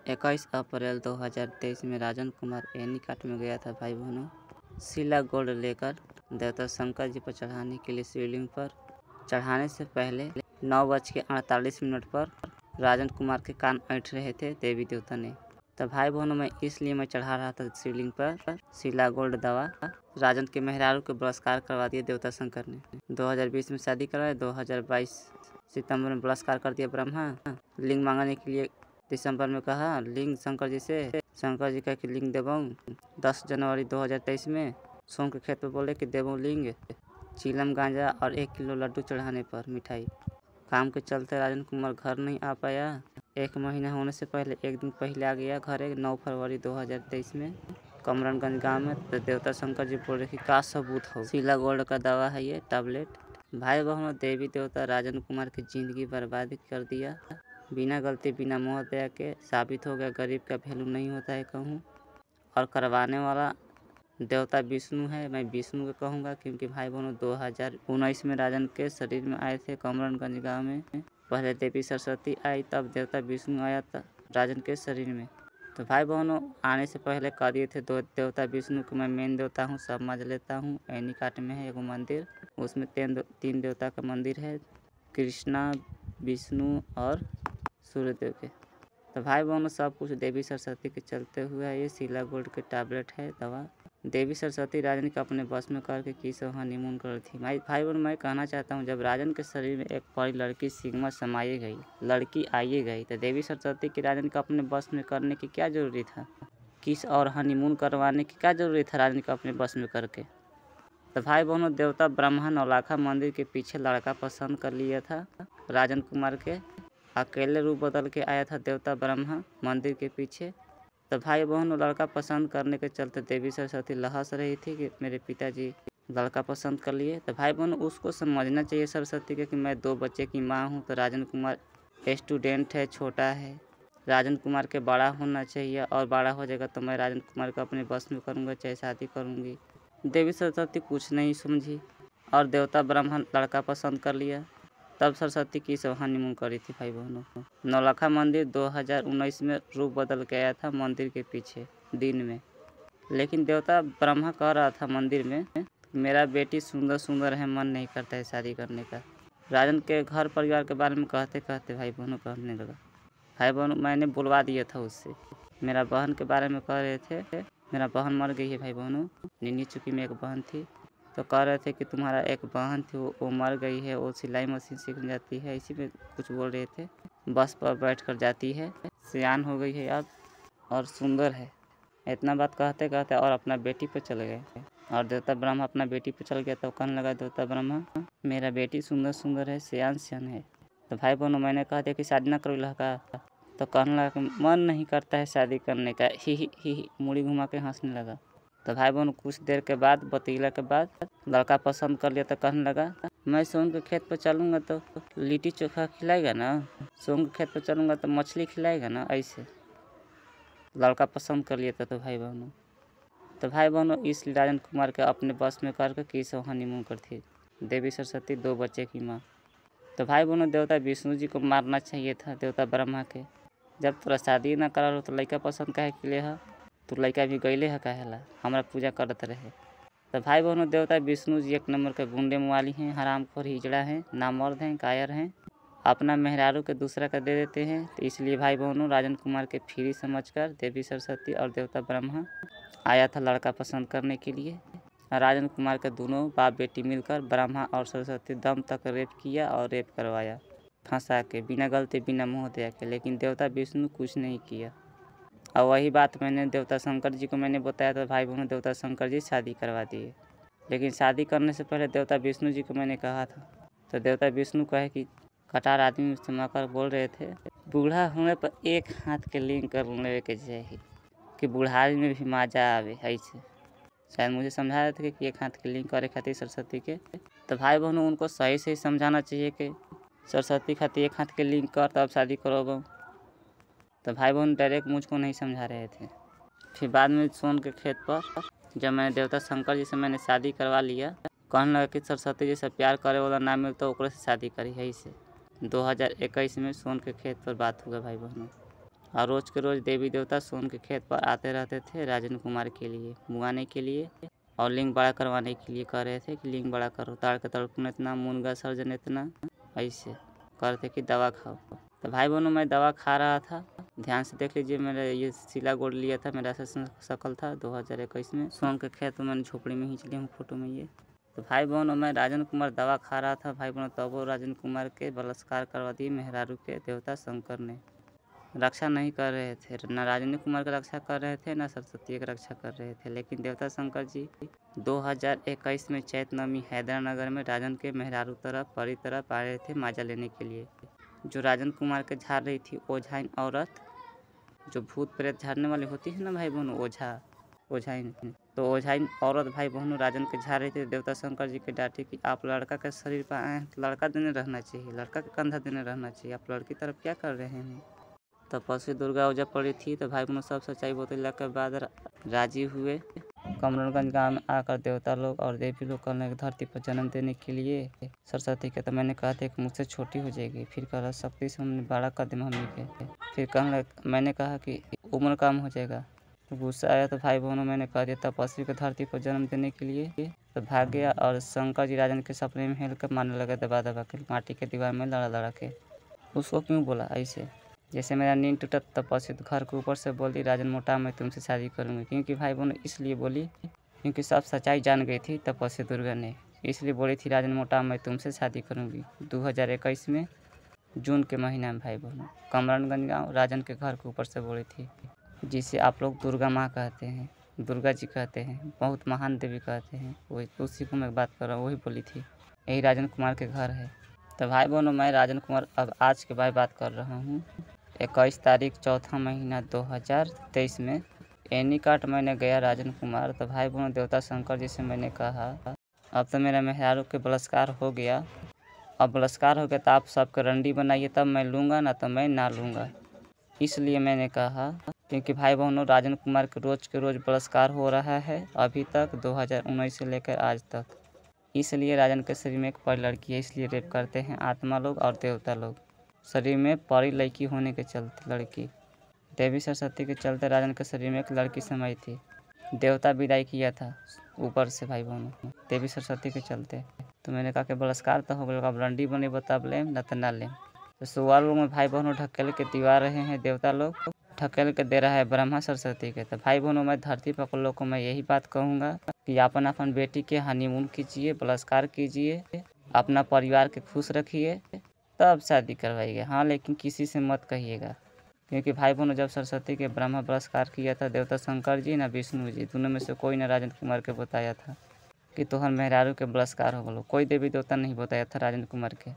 21 अप्रैल 2023 में राजन कुमार एनीकट में गया था भाई बहनों। शिला गोल्ड लेकर देवता शंकर जी पर चढ़ाने के लिए शिवलिंग पर चढ़ाने से पहले 9:48 पर राजन कुमार के कान ऐंठ रहे थे देवी देवता ने। तो भाई बहनों मैं इसलिए मैं चढ़ा रहा था शिवलिंग पर शिला गोल्ड दवा। राजन के मेहरारू के बलात्कार करवा दिया देवता शंकर ने। 2020 में शादी करवाए, 2022 सितंबर में बलात्कार कर दिया ब्रह्मा। लिंग मांगने के लिए दिसंबर में कहा लिंग शंकर जी से, शंकर जी कह के लिंग देवाऊँ। 10 जनवरी 2023 में सोम के खेत पर बोले कि देवाऊँ लिंग, चीलम गांजा और 1 किलो लड्डू चढ़ाने पर मिठाई। काम के चलते राजन कुमार घर नहीं आ पाया। 1 महीना होने से पहले 1 दिन पहले आ गया घरे 9 फरवरी 2023 में कमरनगंज गांव में। तो देवता शंकर जी बोल रहे कि का सबूत हो। शिला गोल्ड का दवा है ये टैबलेट। भाई बहनों देवी देवता राजन कुमार की जिंदगी बर्बाद कर दिया। बिना गलती बिना मोह दया के साबित हो गया गरीब का वैल्यू नहीं होता है कहूँ। और करवाने वाला देवता विष्णु है, मैं विष्णु को कहूँगा क्योंकि भाई बहनों 2019 में राजन के शरीर में आए थे कमरनगंज गांव में। पहले देवी सरस्वती आई, तब देवता विष्णु आया था राजन के शरीर में। तो भाई बहनों आने से पहले कह दिए थे दो देवता विष्णु को मैं मेन देवता हूँ, सब समझ लेता हूँ। एनीकट में है एगो मंदिर, उसमें 3 देवता का मंदिर है, कृष्णा, विष्णु और सूर्यदेव के। तो भाई बहनों सब कुछ देवी सरस्वती के चलते हुए है। ये शिला गोल्ड के टैबलेट है दवा। देवी सरस्वती राजन के अपने बस में करके की सब हनीमून कर थी। भाई बहनों मैं कहना चाहता हूँ जब राजन के शरीर में एक बड़ी लड़की सिग्मा समाई गई, लड़की आई गई, तो देवी सरस्वती की राजन को अपने बस में करने की क्या जरूरी था? किस और हनीमून करवाने की क्या जरूरी था राजन को अपने बस में करके? तो भाई बहनों देवता ब्रह्मा नौलाखा मंदिर के पीछे लड़का पसंद कर लिया था राजन कुमार के। अकेले रूप बदल के आया था देवता ब्रह्मा मंदिर के पीछे। तो भाई बहनों लड़का पसंद करने के चलते देवी सरस्वती लहस रही थी कि मेरे पिताजी लड़का पसंद कर लिए। तो भाई बहनों उसको समझना चाहिए सरस्वती के कि मैं 2 बच्चे की माँ हूँ। तो राजन कुमार स्टूडेंट है, छोटा है, राजन कुमार के बड़ा होना चाहिए और बड़ा हो जाएगा तो मैं राजन कुमार को अपने बस में करूँगा, चाहे शादी करूँगी। देवी सरस्वती कुछ नहीं समझी और देवता ब्रह्मा लड़का पसंद कर लिया। तब सरस्वती की सब हनीमून करी थी भाई बहनों। नौलखा मंदिर 2019 में रूप बदल के आया था मंदिर के पीछे दिन में। लेकिन देवता ब्रह्मा कह रहा था मंदिर में मेरा बेटी सुंदर सुंदर है, मन नहीं करता है शादी करने का। राजन के घर परिवार के बारे में कहते कहते भाई बहनों कहने लगा। भाई बहनों मैंने बुलवा दिया था उससे। मेरा बहन के बारे में कह रहे थे, मेरा बहन मर गई है भाई बहनों। निन्नी चुकी में एक बहन थी, तो कह रहे थे कि तुम्हारा एक बहन थी वो मर गई है, वो सिलाई मशीन सीखने जाती है, इसी में कुछ बोल रहे थे। बस पर बैठ कर जाती है, सियान हो गई है अब और सुंदर है। इतना बात कहते कहते और अपना बेटी पर चले गए। और देवता ब्रह्मा अपना बेटी पर चल गया तो कहने लगा देवता ब्रह्मा मेरा बेटी सुंदर सुंदर है, सियान है। तो भाई बहनों मैंने कहा था कि शादी ना करो लड़का, तो कहने लगा कि मन नहीं करता है शादी करने का, ही मुड़ी घुमा के हंसने लगा। तो भाई बहन कुछ देर के बाद बतीला के बाद लड़का पसंद कर लिया तो कहने लगा मैं सोम के खेत पर चलूँगा तो लिट्टी चोखा खिलाएगा ना, सोम के खेत पर चलूँगा तो मछली खिलाएगा ना। ऐसे लड़का पसंद कर लिया था। तो भाई बहनों इसलिए राजन कुमार के अपने बस में करके की सब हनीमून कर थी देवी सरस्वती 2 बच्चे की माँ। तो भाई बहनों देवता विष्णु जी को मारना चाहिए था देवता ब्रह्मा के। जब तोरा शादी ना करा हो तो लड़का पसंद काहे के लिए है, तो लड़का भी गईले है काहेला, हमारा पूजा करते रहे। तो भाई बहनों देवता विष्णु जी 1 नंबर के गुंडे मुआली हैं, हरामखोर हिजड़ा हैं, नामर्द हैं, कायर हैं, अपना मेहरारू के दूसरा का दे देते हैं। तो इसलिए भाई बहनों राजन कुमार के फ्री समझकर देवी सरस्वती और देवता ब्रह्मा आया था लड़का पसंद करने के लिए। राजन कुमार के दोनों बाप बेटी मिलकर ब्रह्मा और सरस्वती दम तक रेप किया और रेप करवाया फंसा के, बिना गलती बिना मोह दया के। लेकिन देवता विष्णु कुछ नहीं किया। और वही बात मैंने देवता शंकर जी को मैंने बताया था भाई बहनों देवता शंकर जी शादी करवा दिए। लेकिन शादी करने से पहले देवता विष्णु जी को मैंने कहा था, तो देवता विष्णु कहे कि कटार आदमी मकर बोल रहे थे बूढ़ा होने पर 1 हाथ के लिंग कर लेवे के चाहिए कि बुढ़ारी में भी मजा आवे। ऐसे शायद मुझे समझा रहे थे कि 1 हाथ के लिंग करे खातिर सरस्वती के। तो भाई बहनों उनको सही से समझाना चाहिए कि सरस्वती खातिर 1 हाथ के लिंग कर तब शादी करोगे। तो भाई बहन डायरेक्ट मुझको नहीं समझा रहे थे। फिर बाद में सोन के खेत पर जब मैंने देवता शंकर जी से मैंने शादी करवा लिया, कहने लगा कि सरस्वती जी से प्यार करे वाला ना मिले तो ओकरे से शादी करी है। इसे 2021 में सोन के खेत पर बात हुआ भाई बहनों। और रोज के रोज देवी देवता सोन के खेत पर आते रहते थे राजन कुमार के लिए मुआने के लिए और लिंग बड़ा करवाने के लिए कह रहे थे कि लिंग बड़ा करो, ताड़ के तड़पुन इतना, मुनगा सर्जन इतना, ऐसे कह रहे थे कि दवा खाओ। तो भाई बहनों मैं दवा खा रहा था, ध्यान से देख लीजिए। मेरा ये सिला गोल्ड लिया था, मेरा शकल था 2021 में। सोन के खेत में मैंने झोपड़ी में खींच लिया हूँ फोटो में ये। तो भाई बहनों मैं राजन कुमार दवा खा रहा था भाई बहनों, तब वो राजन कुमार के बलात्कार करवा दिए मेहरारू के देवता शंकर ने। रक्षा नहीं कर रहे थे, न राजेंद्र कुमार की रक्षा कर रहे थे, न सरस्वती की रक्षा कर रहे थे। लेकिन देवता शंकर जी 2021 में चैत नवमी हैदरानगर में राजन के मेहरारू तरफ परी तरफ आ रहे थे माजा लेने के लिए। जो राजन कुमार के झाड़ रही थी ओझाइन औरत, जो भूत प्रेत झाड़ने वाली होती है ना भाई बहनों, ओझाइन। तो ओझाइन औरत भाई बहनों राजन के झाड़ रही थी। देवता शंकर जी के डांटे कि आप लड़का के शरीर पर आए हैं, लड़का देने रहना चाहिए, लड़का के कंधा देने रहना चाहिए, आप लड़की तरफ क्या कर रहे हैं। तपस्वी दुर्गा ओझा पड़ी थी। तो भाई बहनों सब सच्चाई बतला के बाद राजी हुए। कमरगंज गांव में आकर देवता लोग और देवी लोग कहने धरती पर जन्म देने के लिए सरस्वती के। तो मैंने कहा था कि मुझसे छोटी हो जाएगी, फिर कहा शक्ति से हमने बड़ा कर दे मम्मी के। फिर कहने मैंने कहा कि उम्र कम हो जाएगा। तो गुस्सा आया। तो भाई बहनों मैंने कह दिया तपस्वी को धरती पर जन्म देने के लिए। तो भाग गया और शंकर जी राजन के सपने में हेल कर मारने लगे, दबा दबा के माटी के दीवार में लड़ा लड़ा के। उसको क्यों बोला ऐसे, जैसे मेरा नींद टूटा। तपस्वी तो घर के ऊपर से बोली राजन मोटा मैं तुमसे शादी करूँगी। क्योंकि भाई बहनों इसलिए बोली क्योंकि सब सच्चाई जान गई थी तपस्वी दुर्गा ने, इसलिए बोली थी राजन मोटा मैं तुमसे शादी करूँगी। 2021 में जून के महीना में भाई बहनों कमरनगंज गाँव राजन के घर के ऊपर से बोली थी, जिसे आप लोग दुर्गा माँ कहते हैं, दुर्गा जी कहते हैं, बहुत महान देवी कहते हैं। वही उसी को मैं बात कर रहा हूँ, वही बोली थी। यही राजन कुमार के घर है। तो भाई बहनों मैं राजन कुमार अब आज के बाद बात कर रहा हूँ। 21 तारीख चौथा महीना 2023 में एनीकाट मैंने गया राजन कुमार। तो भाई बहनों देवता शंकर जी से मैंने कहा अब तो मेरा मेहरारू के बलात्कार हो गया, अब बलात्कार हो गया तो आप सबके रंडी बनाइए तब मैं लूँगा, ना तो मैं ना लूँगा। इसलिए मैंने कहा क्योंकि भाई बहनों राजन कुमार के रोज़ बलात्कार हो रहा है अभी तक 2019 से लेकर आज तक। इसलिए राजन के शरीर में एक परी लड़की है, इसलिए रेप करते हैं आत्मा लोग और देवता लोग। शरीर में परी लड़की होने के चलते लड़की देवी सरस्वती के चलते राजन के शरीर में एक लड़की समाई थी। देवता विदाई किया था ऊपर से भाई बहनों देवी सरस्वती के चलते। तो मैंने कहा कि बलात्कार तो हो गया, अब रंडी बने बता लेम न तो ना लेम। तो सुअर लोग में भाई बहनों ढकेल के दीवा रहे हैं, देवता लोग ढकेल के दे रहा है ब्रह्मा सरस्वती के। तो भाई बहनों मैं धरती पर लोग को मैं यही बात कहूँगा कि अपन बेटी के हनीमून कीजिए, बलात्कार कीजिए, अपना परिवार के खुश रखिए, तब शादी करवाइएगा। हाँ लेकिन किसी से मत कहिएगा, क्योंकि भाई बहनों जब सरस्वती के ब्रह्मा बलात्कार किया था देवता शंकर जी ना विष्णु जी, दोनों में से कोई ना राजन कुमार के बताया था कि तोहर मेहरारू के बलात्कार हो गलो। कोई देवी देवता नहीं बताया था राजन कुमार के,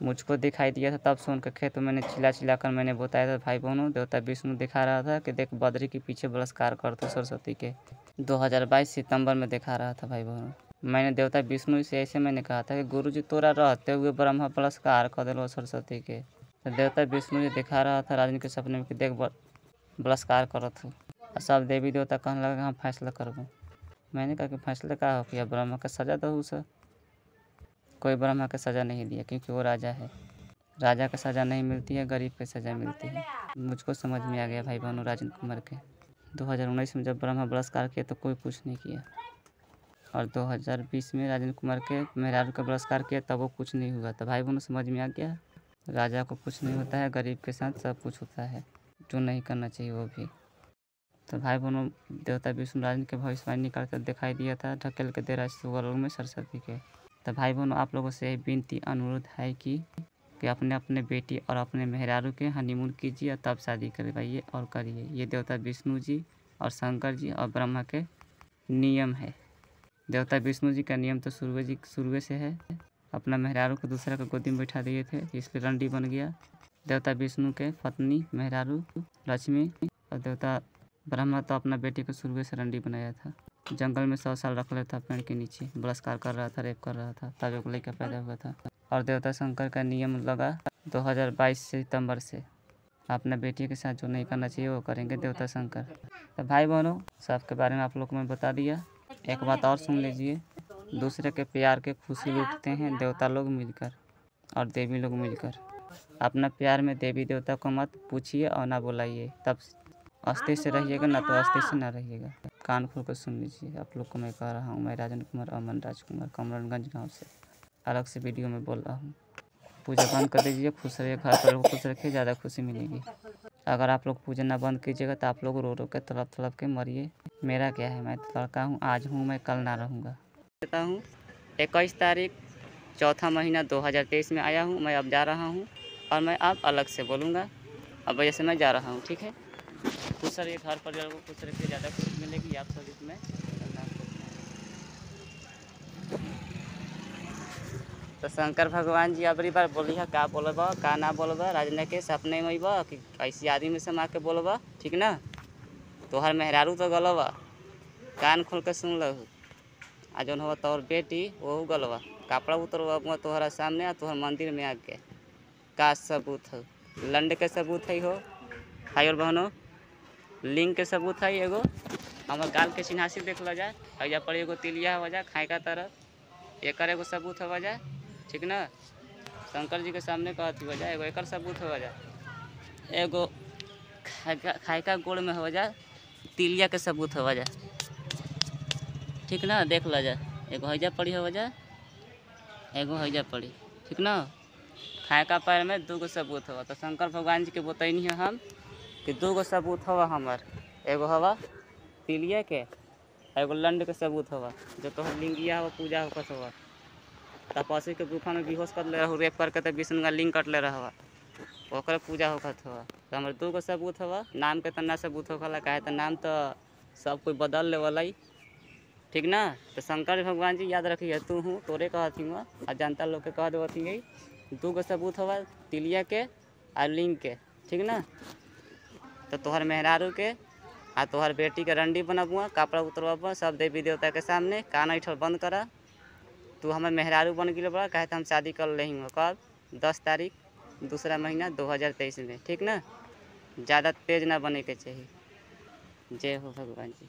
मुझको दिखाई दिया था। तब सोन के खेत में मैंने चिल्ला कर मैंने बताया था भाई बहनों देवता विष्णु दिखा रहा था कि देख बद्री के पीछे बलात्कार कर तो सरस्वती के। 2022 सितंबर में दिखा रहा था भाई बहनों। मैंने देवता विष्णु से ऐसे मैंने कहा था कि गुरुजी तोरा रहते हुए ब्रह्मा बलात्कार कर दिलो सरस्वती के। तो देवता विष्णु जी दिखा रहा था राजन के सपने में कि देख बलात्कार करत हो। सब देवी देवता कहने लगा हम फैसला करबो। मैंने कहा कि फैसला का हो किया, ब्रह्मा का सजा दो सर। कोई ब्रह्मा का सज़ा नहीं दिया क्योंकि वो राजा है, राजा का सज़ा नहीं मिलती है, गरीब की सज़ा मिलती है। मुझको समझ में आ गया भाई बहनों राजन कुमार के। 2019 में जब ब्रह्मा बलात्कार किया तो कोई कुछ नहीं किया, और 2020 में राजन कुमार के मेहरारू का बलात्कार किया तब वो कुछ नहीं हुआ। तो भाई बहनों समझ में आ गया राजा को कुछ नहीं होता है, गरीब के साथ सब कुछ होता है, जो नहीं करना चाहिए वो भी। तो भाई बहनों देवता विष्णु राजन के भविष्यवाणी निकाल कर दिखाई दिया था ढकेल के दे रहा सुअर में सरस्वती के। तो भाई बहनों आप लोगों से विनती अनुरोध है कि अपने अपने बेटी और अपने मेहरारू के हनीमून कीजिए और तब शादी करवाइए और करिए। ये देवता विष्णु जी और शंकर जी और ब्रह्मा के नियम है। देवता विष्णु जी का नियम तो शुरू से है, अपना मेहरारू को दूसरा को गोदी में बैठा दिए थे, इसलिए रंडी बन गया। देवता विष्णु के पत्नी मेहरारू लक्ष्मी और देवता ब्रह्मा तो अपना बेटी को शुरू से रंडी बनाया था। जंगल में 100 साल रख लेता पेड़ के नीचे, बलात्कार कर रहा था, रेप कर रहा था, तब एक लड़का पैदा हुआ था। और देवता शंकर का नियम लगा 2022 सितंबर से अपना बेटी के साथ जो नहीं करना चाहिए वो करेंगे देवता शंकर। तो भाई बहनों सबके बारे में आप लोग को मैं बता दिया। एक बात और सुन लीजिए, दूसरे के प्यार के खुशी लूटते हैं देवता लोग मिलकर और देवी लोग मिलकर। अपना प्यार में देवी देवता को मत पूछिए और ना बुलाइए, तब अस्थिर से रहिएगा, ना तो अस्थिर से ना रहिएगा। कान खोल कर सुन लीजिए। आप लोग को मैं कह रहा हूँ, मैं राजन कुमार अमन राजकुमार कमरनगंज गाँव से अलग से वीडियो में बोल रहा हूँ। पूजा बंद कर दीजिए, खुश रहिए, घर पर खुश रखिए, ज़्यादा खुशी मिलेगी। अगर आप लोग पूजा ना बंद कीजिएगा तो आप लोग रो रो के तड़प तड़प के मरिए। मेरा क्या है, मैं तो लड़का हूँ, आज हूँ मैं, कल ना रहूँगा। कहता हूँ 21 तारीख चौथा महीना 2023 में आया हूँ। मैं अब जा रहा हूँ और मैं अब अलग से बोलूँगा। अब वजह से मैं जा रहा हूँ, ठीक है। खुश रहिए, घर परिवार को खुश रखिए, ज़्यादा खुशी मिलेगी आप सब इसमें। तो शंकर भगवान जी अबरी बार बोलिए का बोलब का ना बोलब, राजने के सपने में अइब कि ऐसी आदमी से मार के बोलब, ठीक ना। तोहर मेहरारू तो गलबा, कान खोल के सुन लहू। आ जौन हो तोहर बेटी वहू गलबा, कपड़ा उतरवा तोहरा सामने आ तोहर मंदिर में आके का सबूत है, लंड के सबूत है हो भाई और बहनों, लिंग के सबूत है एगो। हमार गाल के चिन्हासी देख ल जाए, हैजा पर एगो तिलिया हो जाए खाए का तरफ, एक एगो सबूत हो जाए, ठीक ना। शंकर जी के सामने कहती हो जाए, एगो एक सबूत हो जाए, एगो खाए का गोड़ में हो जाए तिलिया के सबूत हो जाए, ठीक ना। देख ल जाए, एगो हैजा पड़ी हो जाए, एगो हैजा पड़ी, ठीक ना। खाए का पैर में 2 गो सबूत हो। तो शंकर भगवान जी के बतैनी है हम कि 2 गो सबूत हवा हमार, एगो हवा तिलिया के, एगो लंड के सबूत हवा। जो तोहर लिंगिया हो पूजा होकर हवा, तपस्वी के गुफा में बेहोश कर ले रहू, रेप करके तो विष्णु का लिंग कट ले रहा, ओकर पूजा होकर हवा। तो हमारे 2 गो सबूत हवा। नाम के तना सबूत होखला, काहे तो नाम तो सब कोई बदल लेवल, ठीक ना। तो शंकर भगवान जी याद रखिए, तू हूँ तोरे कहती हूँ और जनता लोग के कह देवती है। 2 गो सबूत हवा तिलिया के और लिंग के, ठीक ना। तो तोहर मेहरारू के आ तोहर बेटी के रंडी बनबुआ, कपड़ा उतरवा सब देवी देवता के सामने, कान ऐठल बंद करा। तू हमार मेहरारू बन गई बड़ा, काहे तो हम शादी कर रही हूँ कब 10 तारीख दूसरा महीना 2023 में, ठीक ना। ज़्यादा तेज ना बने के चाहिए। जय हो भगवान जी।